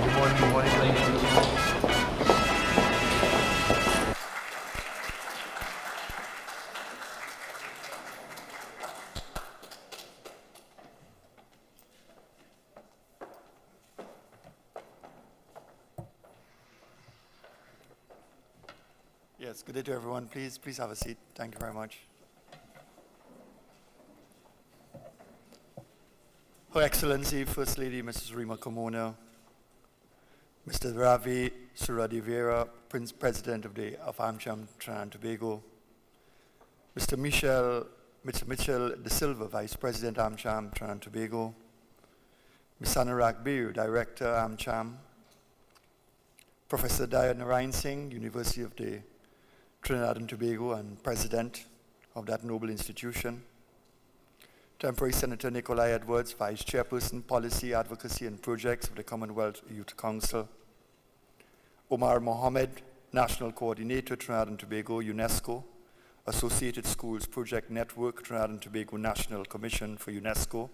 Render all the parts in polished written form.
Good morning, ladies. Yes, good day to everyone. Please have a seat. Thank you very much. Her Excellency, First Lady Mrs. Rima Carmona, Mr. Ravi Suradivera, Prince President of AMCHAM Trinidad and Tobago, Mr. Mitchell De Silva, Vice President AMCHAM Trinidad and Tobago, Ms. Anurag Beer, Director AMCHAM, Professor Dayat Narayan Singh, University of the Trinidad and Tobago and President of that noble institution, Temporary Senator Nikolai Edwards, Vice Chairperson, Policy, Advocacy and Projects of the Commonwealth Youth Council, Omar Mohammed, National Coordinator, Trinidad and Tobago, UNESCO, Associated Schools Project Network, Trinidad and Tobago National Commission for UNESCO,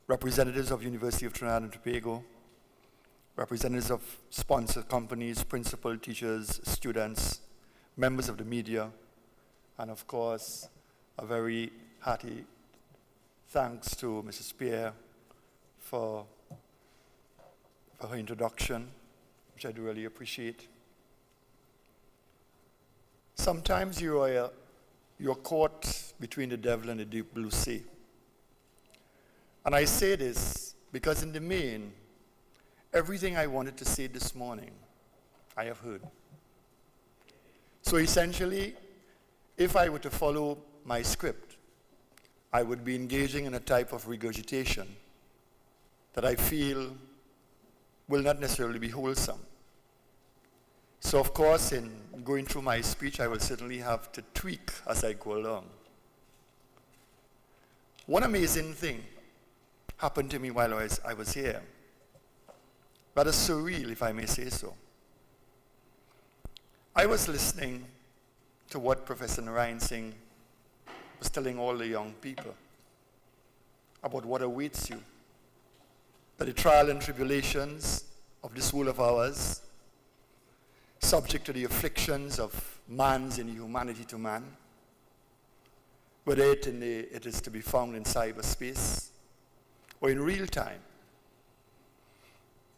representatives of University of Trinidad and Tobago, representatives of sponsor companies, principal, teachers, students, members of the media, and of course, a very hearty thanks to Mrs. Pierre for her introduction, which I do really appreciate. Sometimes you're caught between the devil and the deep blue sea. And I say this because in the main, everything I wanted to say this morning, I have heard. So essentially, if I were to follow my script, I would be engaging in a type of regurgitation that I feel will not necessarily be wholesome. So of course, in going through my speech, I will certainly have to tweak as I go along. One amazing thing happened to me while I was here. Rather surreal, if I may say so. I was listening to what Professor Narayan Singh was telling all the young people about what awaits you, that the trial and tribulations of this world of ours, subject to the afflictions of man's inhumanity to man, whether it is to be found in cyberspace or in real time,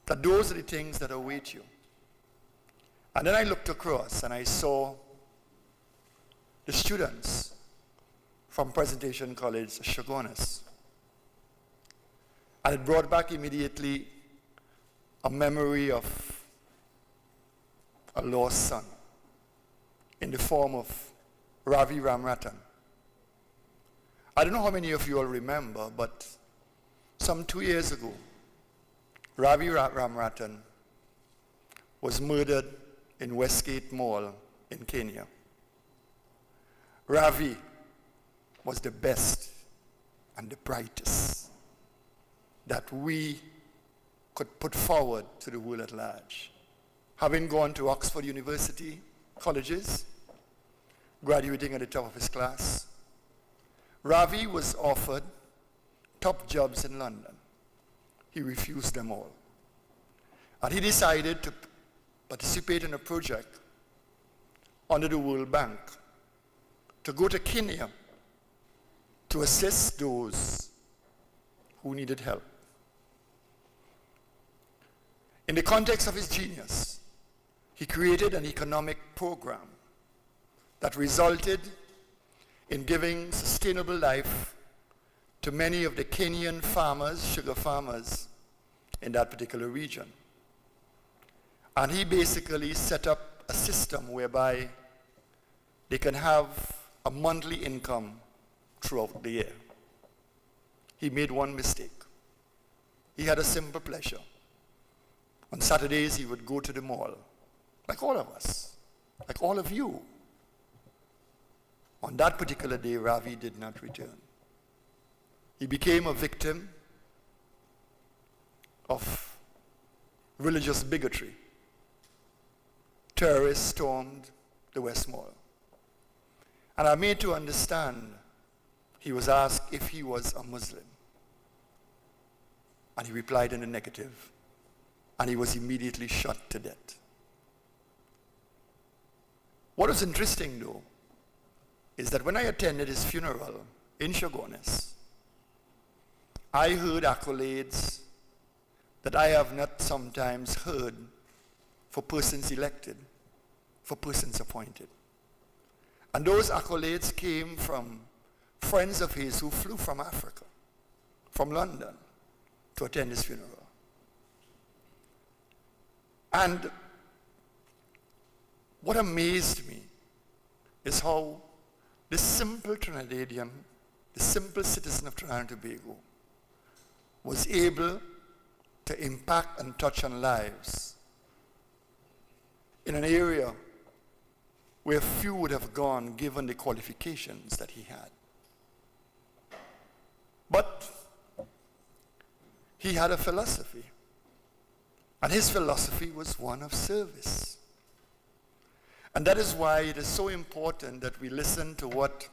that those are the things that await you. And then I looked across and I saw the students from Presentation College, Chaguanas. And it brought back immediately a memory of a lost son in the form of Ravi Ramratan. I don't know how many of you all remember, but some 2 years ago, Ravi Ramratan was murdered in Westgate Mall in Kenya. Ravi was the best and the brightest that we could put forward to the world at large. Having gone to Oxford University colleges, graduating at the top of his class, Ravi was offered top jobs in London. He refused them all. And he decided to participate in a project under the World Bank to go to Kenya to assist those who needed help. In the context of his genius, he created an economic program that resulted in giving sustainable life to many of the Kenyan farmers, sugar farmers in that particular region. And he basically set up a system whereby they can have a monthly income throughout the year. He made one mistake. He had a simple pleasure. On Saturdays, he would go to the mall, like all of us, like all of you. On that particular day, Ravi did not return. He became a victim of religious bigotry. Terrorists stormed the West Mall. And I'm made to understand he was asked if he was a Muslim. And he replied in the negative. and he was immediately shot to death. What was interesting, though, is that when I attended his funeral in Shogunes, I heard accolades that I have not sometimes heard for persons elected, for persons appointed. And those accolades came from friends of his who flew from Africa, from London, to attend his funeral. And what amazed me is how the simple Trinidadian, the simple citizen of Trinidad and Tobago, was able to impact and touch on lives in an area where few would have gone given the qualifications that he had. But he had a philosophy, and his philosophy was one of service. And that is why it is so important that we listen to what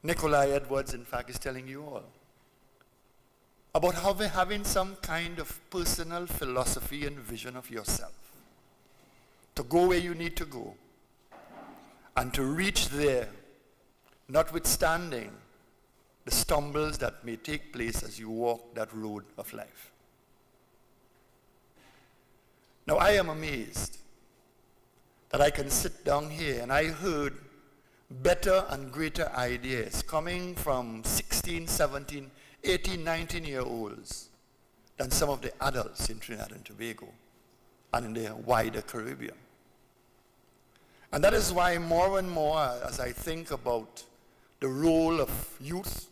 Nikolai Edwards, in fact, is telling you all about having some kind of personal philosophy and vision of yourself, to go where you need to go, and to reach there, notwithstanding the stumbles that may take place as you walk that road of life. Now, I am amazed that I can sit down here and I heard better and greater ideas coming from 16, 17, 18, 19-year-olds than some of the adults in Trinidad and Tobago and in the wider Caribbean. And that is why more and more, as I think about the role of youth,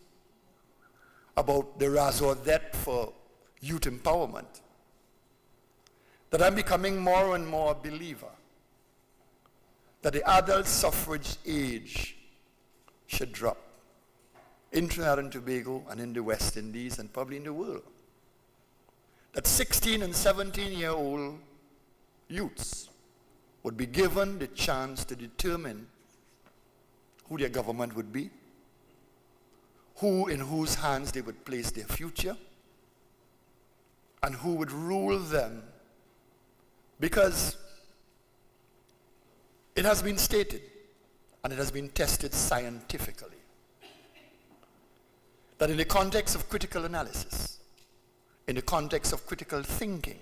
about the raison d'etre for youth empowerment, that I'm becoming more and more a believer that the adult suffrage age should drop in Trinidad and Tobago and in the West Indies and probably in the world. That 16 and 17-year-old youths would be given the chance to determine who their government would be, who in whose hands they would place their future, and who would rule them. Because it has been stated, and it has been tested scientifically, that in the context of critical analysis, in the context of critical thinking,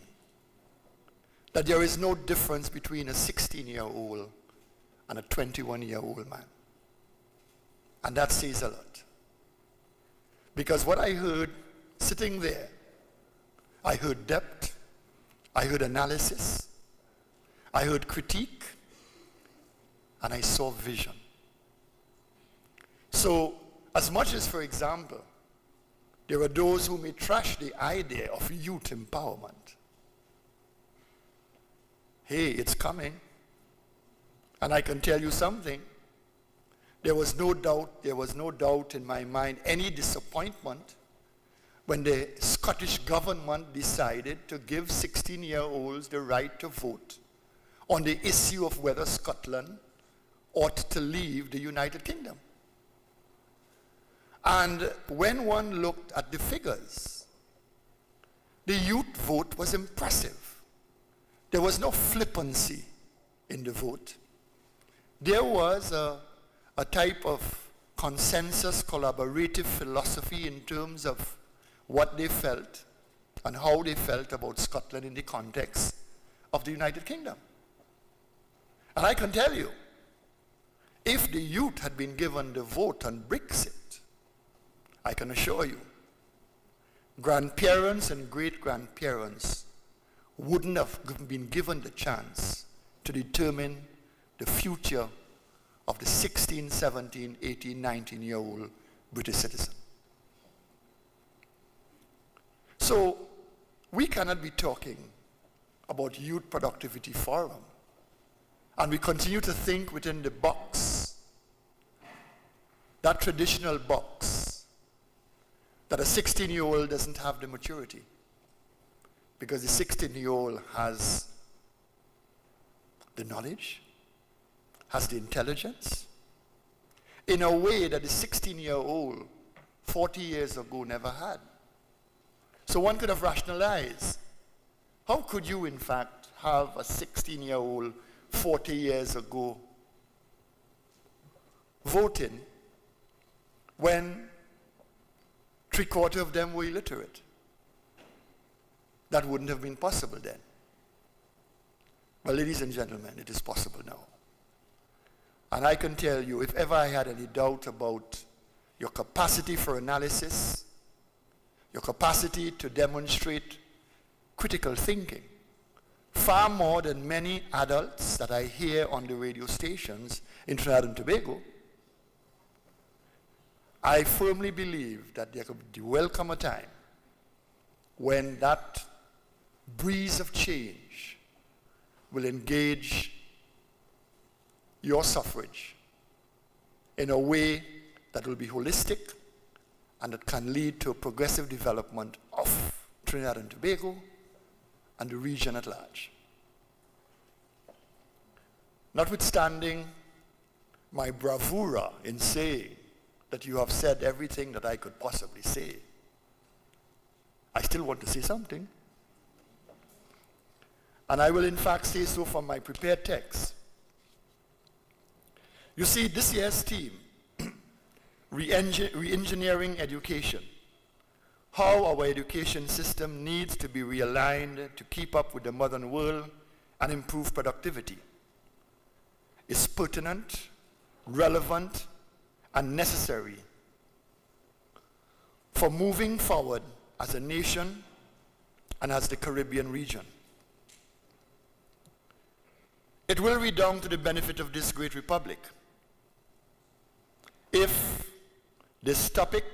that there is no difference between a 16-year-old and a 21-year-old man. And that says a lot. Because what I heard sitting there, I heard depth, I heard analysis, I heard critique, and I saw vision. So, as much as, for example, there are those who may trash the idea of youth empowerment. Hey, it's coming. And I can tell you something. There was no doubt in my mind, any disappointment when the Scottish government decided to give 16-year-olds the right to vote on the issue of whether Scotland ought to leave the United Kingdom. And when one looked at the figures, the youth vote was impressive. There was no flippancy in the vote. There was a type of consensus, collaborative philosophy in terms of what they felt and how they felt about Scotland in the context of the United Kingdom. And I can tell you, if the youth had been given the vote on Brexit, I can assure you, grandparents and great-grandparents wouldn't have been given the chance to determine the future of the 16, 17, 18, 19-year-old British citizen. So we cannot be talking about Youth Productivity Forum and we continue to think within the box, that traditional box, that a 16-year-old doesn't have the maturity because the 16-year-old has the knowledge, has the intelligence, in a way that the 16-year-old 40 years ago never had. So one could have rationalized How could you, in fact, have a 16-year-old 40 years ago voting when 3/4 of them were illiterate? That wouldn't have been possible then. Well, ladies and gentlemen, it is possible now. And I can tell you, if ever I had any doubt about your capacity for analysis, your capacity to demonstrate critical thinking, far more than many adults that I hear on the radio stations in Trinidad and Tobago, I firmly believe that there will come a time when that breeze of change will engage your suffrage in a way that will be holistic and that can lead to a progressive development of Trinidad and Tobago and the region at large. Notwithstanding my bravura in saying that you have said everything that I could possibly say, I still want to say something. And I will in fact say so from my prepared text. You see, this year's theme, re-engineering education, how our education system needs to be realigned to keep up with the modern world and improve productivity, is pertinent, relevant, and necessary for moving forward as a nation and as the Caribbean region. It will redound to the benefit of this great republic if this topic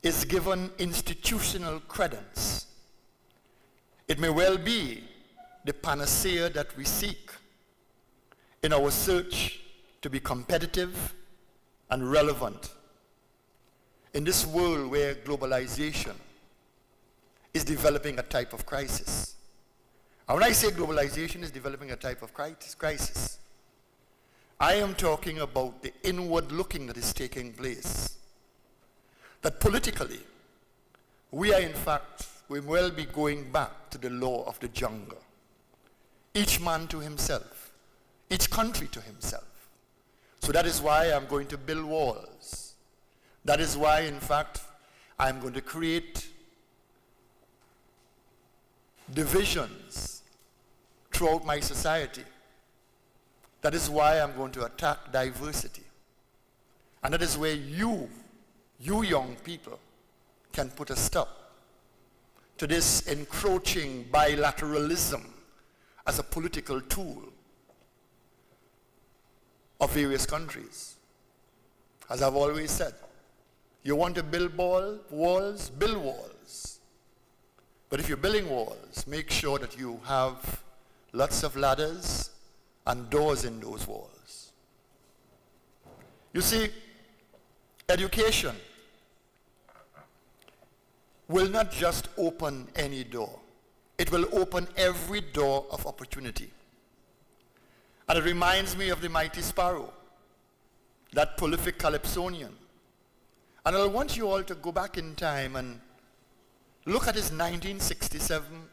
is given institutional credence. It may well be the panacea that we seek in our search to be competitive and relevant in this world where globalization is developing a type of crisis. And when I say globalization is developing a type of crisis, I am talking about the inward looking that is taking place. That politically, we are in fact, we will be going back to the law of the jungle. Each man to himself, each country to himself. So that is why I'm going to build walls. That is why, in fact, I'm going to create divisions throughout my society. That is why I'm going to attack diversity. And that is where you young people, can put a stop to this encroaching bilateralism as a political tool of various countries. As I've always said, you want to build walls, build walls. But if you're building walls, make sure that you have lots of ladders and doors in those walls. You see, education will not just open any door. It will open every door of opportunity. And it reminds me of the mighty sparrow, that prolific Calypsonian. And I want you all to go back in time and look at his 1967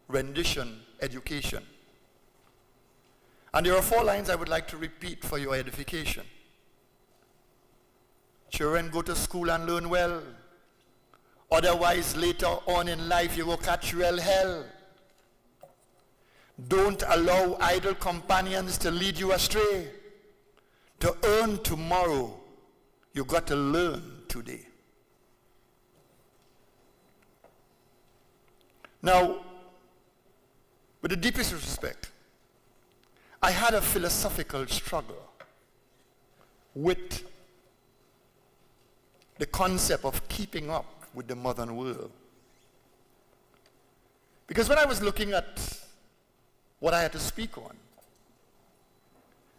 rendition, Education. And there are 4 lines I would like to repeat for your edification. Children, go to school and learn well. Otherwise, later on in life, you will catch real hell. Don't allow idle companions to lead you astray. To earn tomorrow, you got to learn today. Now, with the deepest respect, I had a philosophical struggle with the concept of keeping up with the modern world. Because when I was looking at what I had to speak on,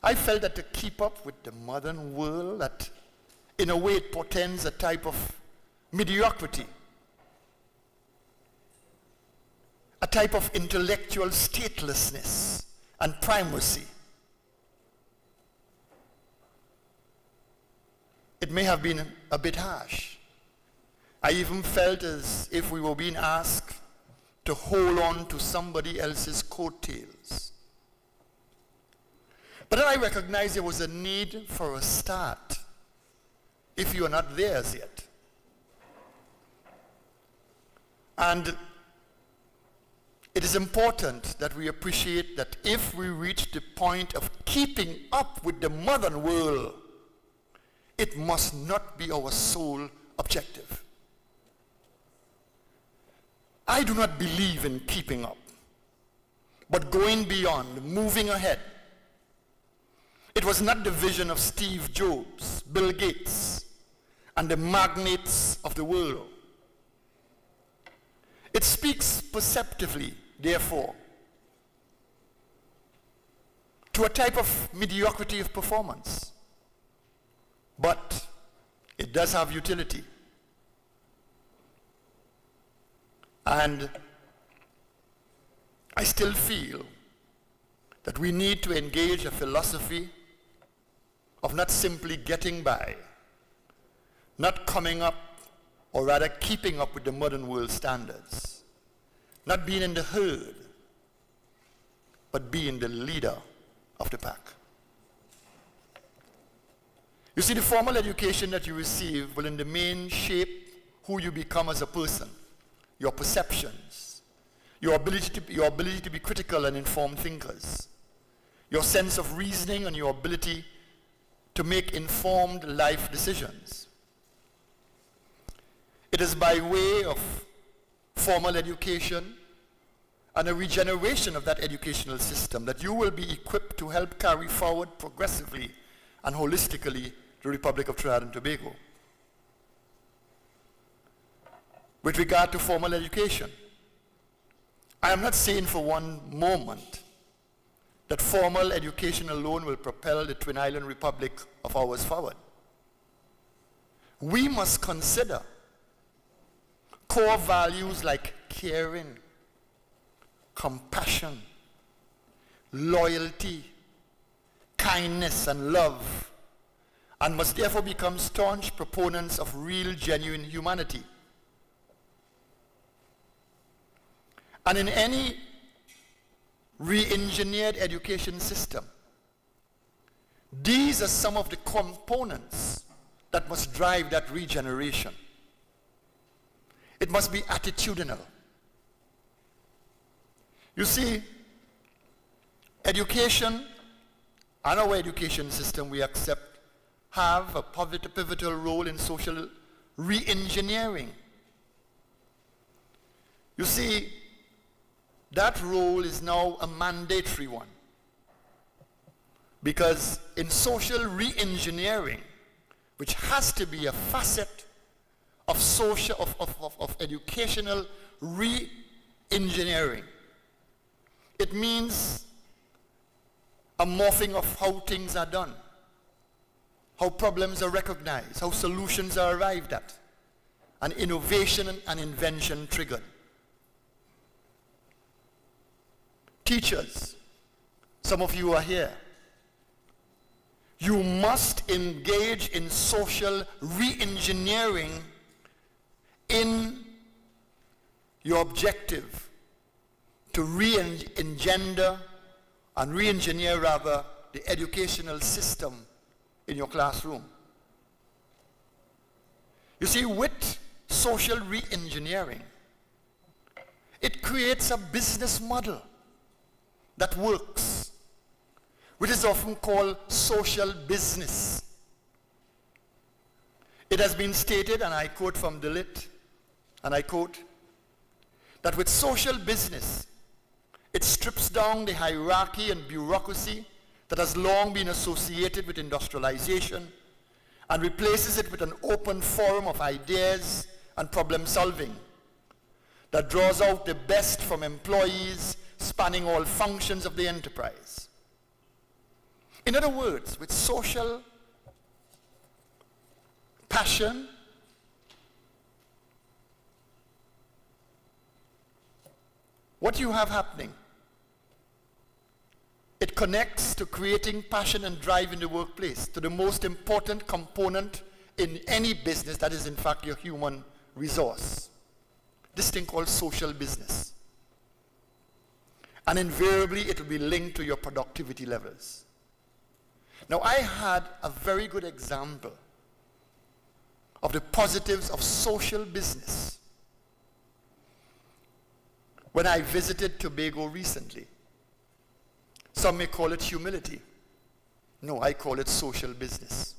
I felt that to keep up with the modern world, that in a way it portends a type of mediocrity, a type of intellectual statelessness and primacy. It may have been a bit harsh. I even felt as if we were being asked to hold on to somebody else's coattails. But then I recognized there was a need for a start if you are not there as yet. And it is important that we appreciate that if we reach the point of keeping up with the modern world, it must not be our sole objective. I do not believe in keeping up, but going beyond, moving ahead. It was not the vision of Steve Jobs, Bill Gates, and the magnates of the world. It speaks perceptively, therefore, to a type of mediocrity of performance. But it does have utility. And I still feel that we need to engage a philosophy of not simply getting by, not coming up, or rather keeping up with the modern world standards, not being in the herd, but being the leader of the pack. You see, the formal education that you receive will in the main shape who you become as a person, your perceptions, your ability to be critical and informed thinkers, your sense of reasoning and your ability to make informed life decisions. It is by way of formal education and a regeneration of that educational system that you will be equipped to help carry forward progressively and holistically the Republic of Trinidad and Tobago. With regard to formal education, I am not saying for one moment that formal education alone will propel the Twin Island Republic of ours forward. We must consider core values like caring, compassion, loyalty, kindness, and love, and must therefore become staunch proponents of real, genuine humanity. And in any re-engineered education system, these are some of the components that must drive that regeneration. It must be attitudinal. You see, education and our education system, we accept, have a pivotal role in social re-engineering. You see, that role is now a mandatory one. Because in social re-engineering, which has to be a facet of educational re-engineering, it means a morphing of how things are done, how problems are recognized, how solutions are arrived at, and innovation and invention triggered. Teachers, some of you are here. You must engage in social re-engineering in your objective to re-engender and re-engineer rather the educational system in your classroom. You see, with social re-engineering, it creates a business model that works, which is often called social business. It has been stated, and I quote from DeLitt, and I quote, that with social business, it strips down the hierarchy and bureaucracy that has long been associated with industrialization and replaces it with an open forum of ideas and problem solving that draws out the best from employees spanning all functions of the enterprise. In other words, with social passion, what you have happening, it connects to creating passion and drive in the workplace, to the most important component in any business that is in fact your human resource. This thing called social business. And invariably, it will be linked to your productivity levels. Now, I had a very good example of the positives of social business when I visited Tobago recently. Some may call it humility. No, I call it social business.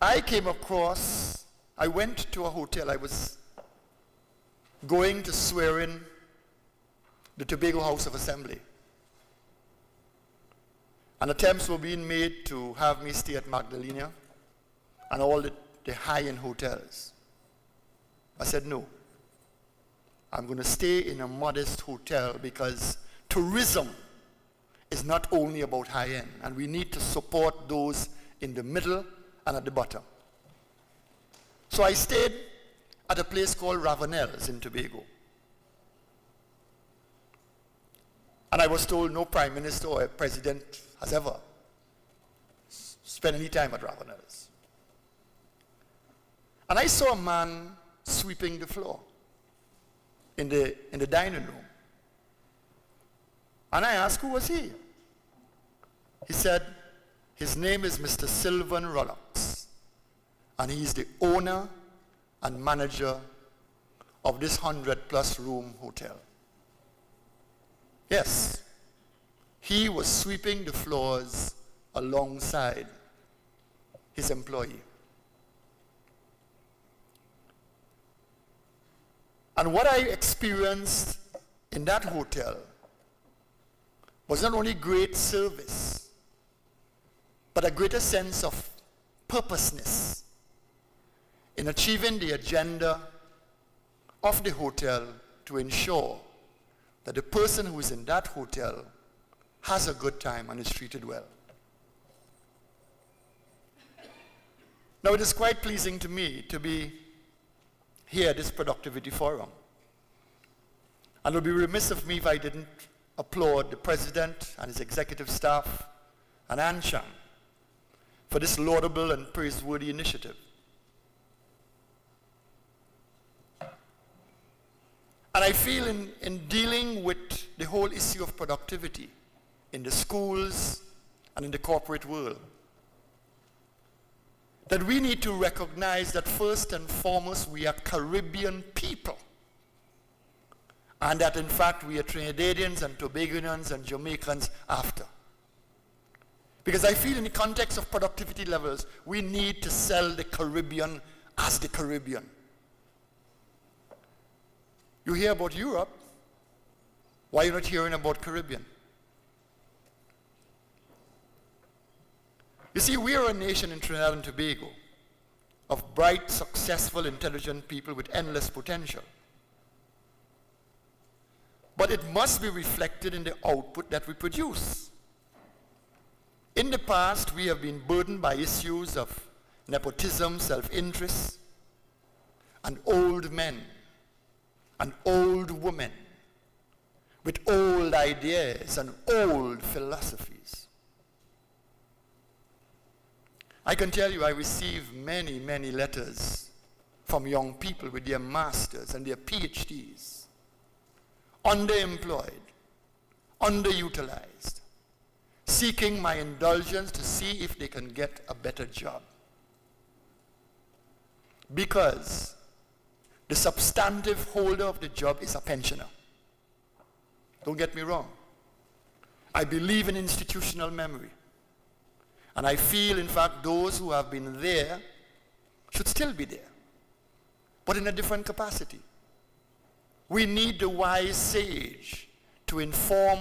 I went to a hotel. I was going to swear in the Tobago House of Assembly. And attempts were being made to have me stay at Magdalena and all the high-end hotels. I said, no. I'm going to stay in a modest hotel because tourism is not only about high-end, and we need to support those in the middle and at the bottom. So I stayed at a place called Ravenel's in Tobago. And I was told no prime minister or president has ever spent any time at Ravenel's. And I saw a man sweeping the floor in the dining room. And I asked, who was he? He said, his name is Mr. Sylvan Rollocks, and he's the owner and manager of this 100-plus room hotel. Yes, he was sweeping the floors alongside his employee. And what I experienced in that hotel was not only great service, but a greater sense of purposeness in achieving the agenda of the hotel to ensure that the person who is in that hotel has a good time and is treated well. Now, it is quite pleasing to me to be here at this productivity forum. And it would be remiss of me if I didn't applaud the president and his executive staff and AMCHAM for this laudable and praiseworthy initiative. And I feel in dealing with the whole issue of productivity in the schools and in the corporate world, that we need to recognize that first and foremost we are Caribbean people, and that in fact we are Trinidadians and Tobagonians and Jamaicans after. Because I feel in the context of productivity levels, we need to sell the Caribbean as the Caribbean. You hear about Europe, why are you not hearing about Caribbean? You see, we are a nation in Trinidad and Tobago of bright, successful, intelligent people with endless potential. But it must be reflected in the output that we produce. In the past, we have been burdened by issues of nepotism, self-interest, and old men and old women with old ideas and old philosophies. I can tell you I receive many, many letters from young people with their masters and their PhDs, underemployed, underutilized, seeking my indulgence to see if they can get a better job. Because the substantive holder of the job is a pensioner. Don't get me wrong. I believe in institutional memory. And I feel, in fact, those who have been there should still be there, but in a different capacity. We need the wise sage to inform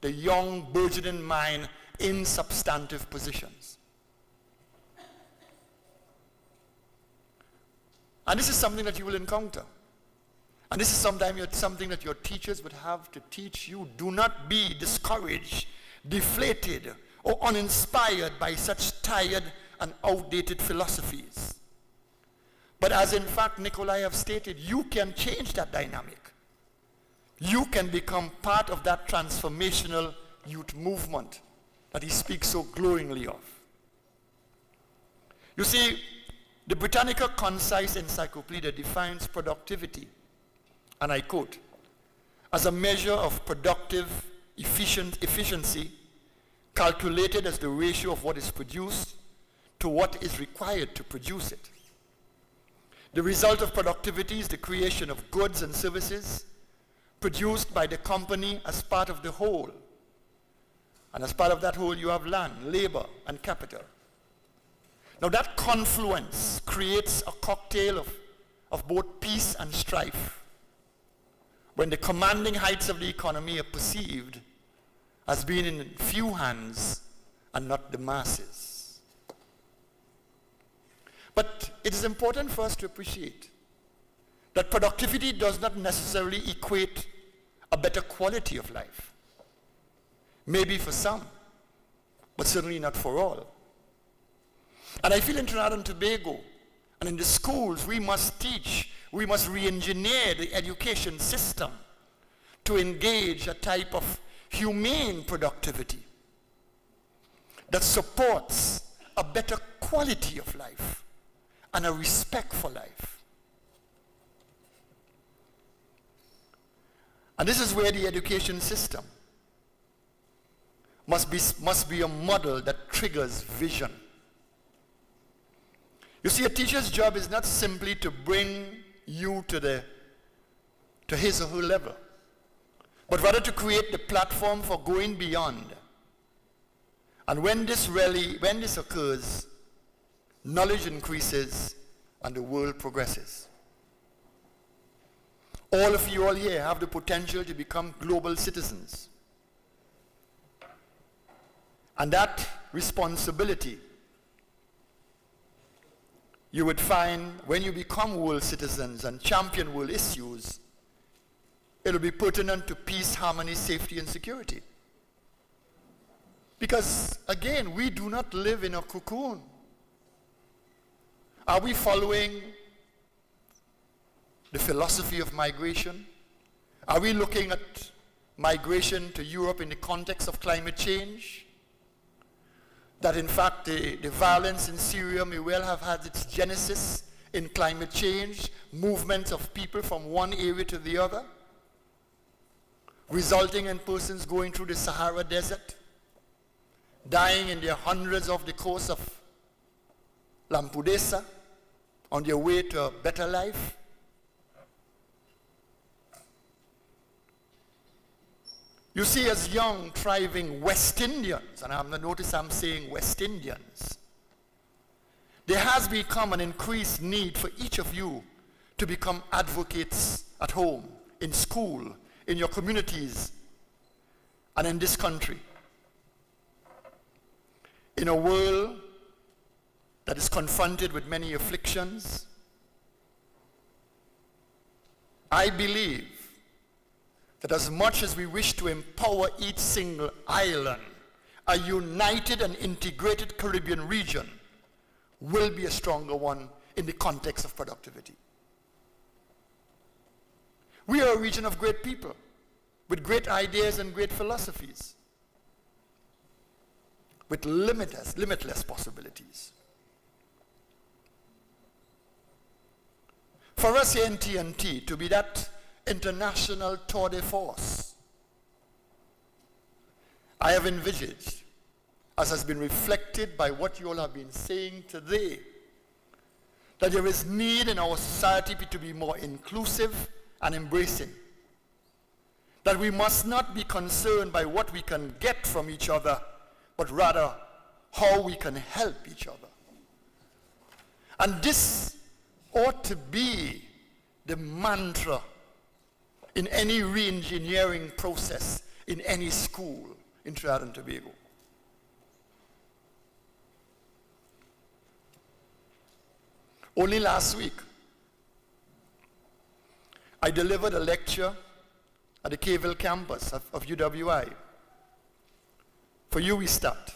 the young, burgeoning mind in substantive positions. And this is something that you will encounter. And this is something that your teachers would have to teach you. Do not be discouraged, deflated, or uninspired by such tired and outdated philosophies. But as in fact Nikolai have stated, you can change that dynamic. You can become part of that transformational youth movement that he speaks so glowingly of. You see, the Britannica Concise Encyclopedia defines productivity, and I quote, as a measure of productive efficiency calculated as the ratio of what is produced to what is required to produce it. The result of productivity is the creation of goods and services produced by the company as part of the whole. And as part of that whole, you have land, labor, and capital. Now that confluence creates a cocktail of both peace and strife, when the commanding heights of the economy are perceived as being in few hands and not the masses. But it is important for us to appreciate that productivity does not necessarily equate a better quality of life. Maybe for some, but certainly not for all. And I feel in Trinidad and Tobago, and in the schools, we must teach, we must re-engineer the education system to engage a type of humane productivity that supports a better quality of life and a respect for life. And this is where the education system must be a model that triggers vision. You see, a teacher's job is not simply to bring you to his or her level, but rather to create the platform for going beyond. And when this occurs, knowledge increases and the world progresses. All of you all here have the potential to become global citizens. And that responsibility you would find when you become world citizens and champion world issues, it'll be pertinent to peace, harmony, safety, and security. Because, again, we do not live in a cocoon. Are we following the philosophy of migration? Are we looking at migration to Europe in the context of climate change? That in fact the violence in Syria may well have had its genesis in climate change, movement of people from one area to the other, resulting in persons going through the Sahara Desert, dying in their hundreds off the coast of Lampedusa on their way to a better life. You see, as young, thriving West Indians, and notice I'm saying West Indians, there has become an increased need for each of you to become advocates at home, in school, in your communities, and in this country. In a world that is confronted with many afflictions, I believe that as much as we wish to empower each single island, a united and integrated Caribbean region will be a stronger one in the context of productivity. We are a region of great people with great ideas and great philosophies, with limitless possibilities. For us here in TNT to be that international tour de force, I have envisaged, as has been reflected by what you all have been saying today, that there is need in our society to be more inclusive and embracing. That we must not be concerned by what we can get from each other, but rather how we can help each other. And this ought to be the mantra in any re-engineering process in any school in Trinidad and Tobago. Only last week, I delivered a lecture at the Cavell campus of UWI for You We Start,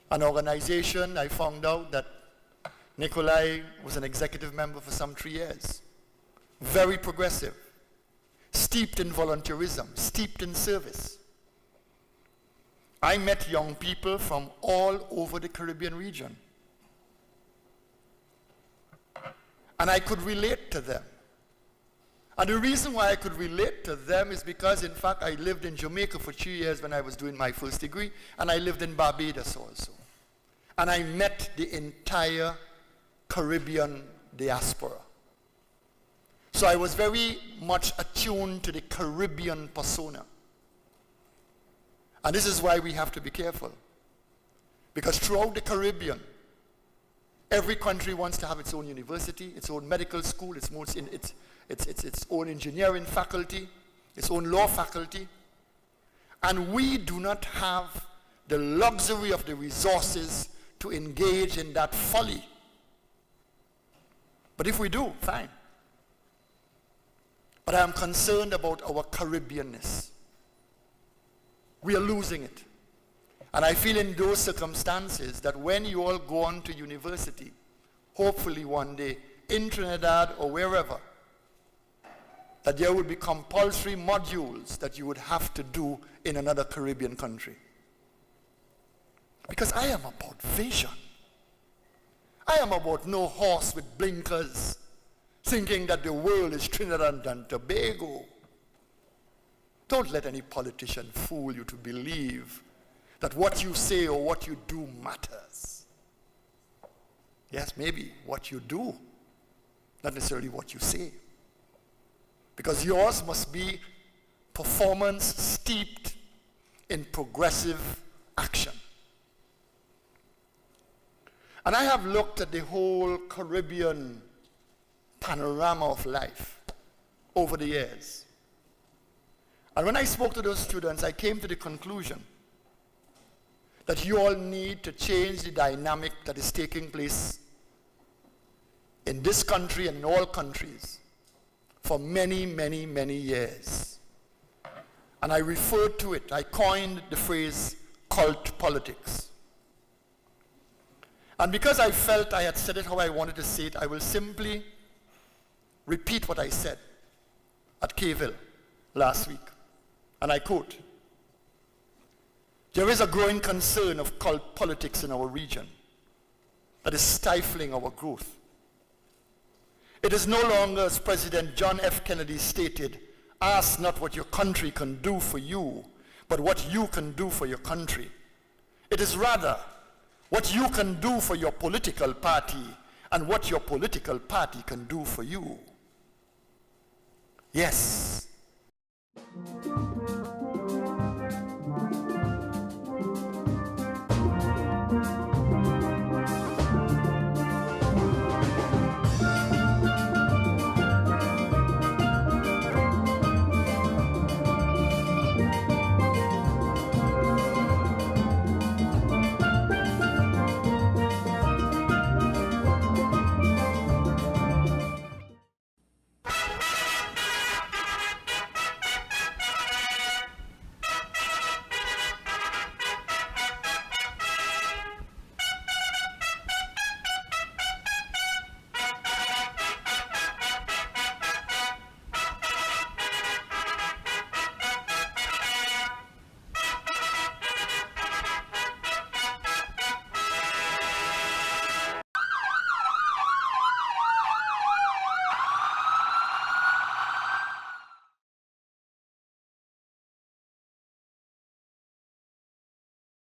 an organization I found out that Nikolai was an executive member for some 3 years. Very progressive, steeped in volunteerism, steeped in service. I met young people from all over the Caribbean region. And I could relate to them. And the reason why I could relate to them is because, in fact, I lived in Jamaica for 3 years when I was doing my first degree, and I lived in Barbados also. And I met the entire Caribbean diaspora. So I was very much attuned to the Caribbean persona. And this is why we have to be careful. Because throughout the Caribbean, every country wants to have its own university, its own medical school, its own engineering faculty, its own law faculty. And we do not have the luxury of the resources to engage in that folly. But if we do, fine. But I am concerned about our Caribbeanness. We are losing it. And I feel in those circumstances that when you all go on to university, hopefully one day, in Trinidad or wherever, that there will be compulsory modules that you would have to do in another Caribbean country. Because I am about vision. I am about no horse with blinkers, thinking that the world is Trinidad and Tobago. Don't let any politician fool you to believe that what you say or what you do matters. Yes, maybe what you do, not necessarily what you say. Because yours must be performance steeped in progressive action. And I have looked at the whole Caribbean panorama of life over the years. And when I spoke to those students, I came to the conclusion that you all need to change the dynamic that is taking place in this country and in all countries for many, many, many years. And I referred to it, I coined the phrase cult politics. And because I felt I had said it how I wanted to say it, I will simply repeat what I said at K-ville last week. And I quote, "There is a growing concern of cult politics in our region that is stifling our growth. It is no longer, as President John F. Kennedy stated, ask not what your country can do for you, but what you can do for your country. It is rather what you can do for your political party and what your political party can do for you." Yes,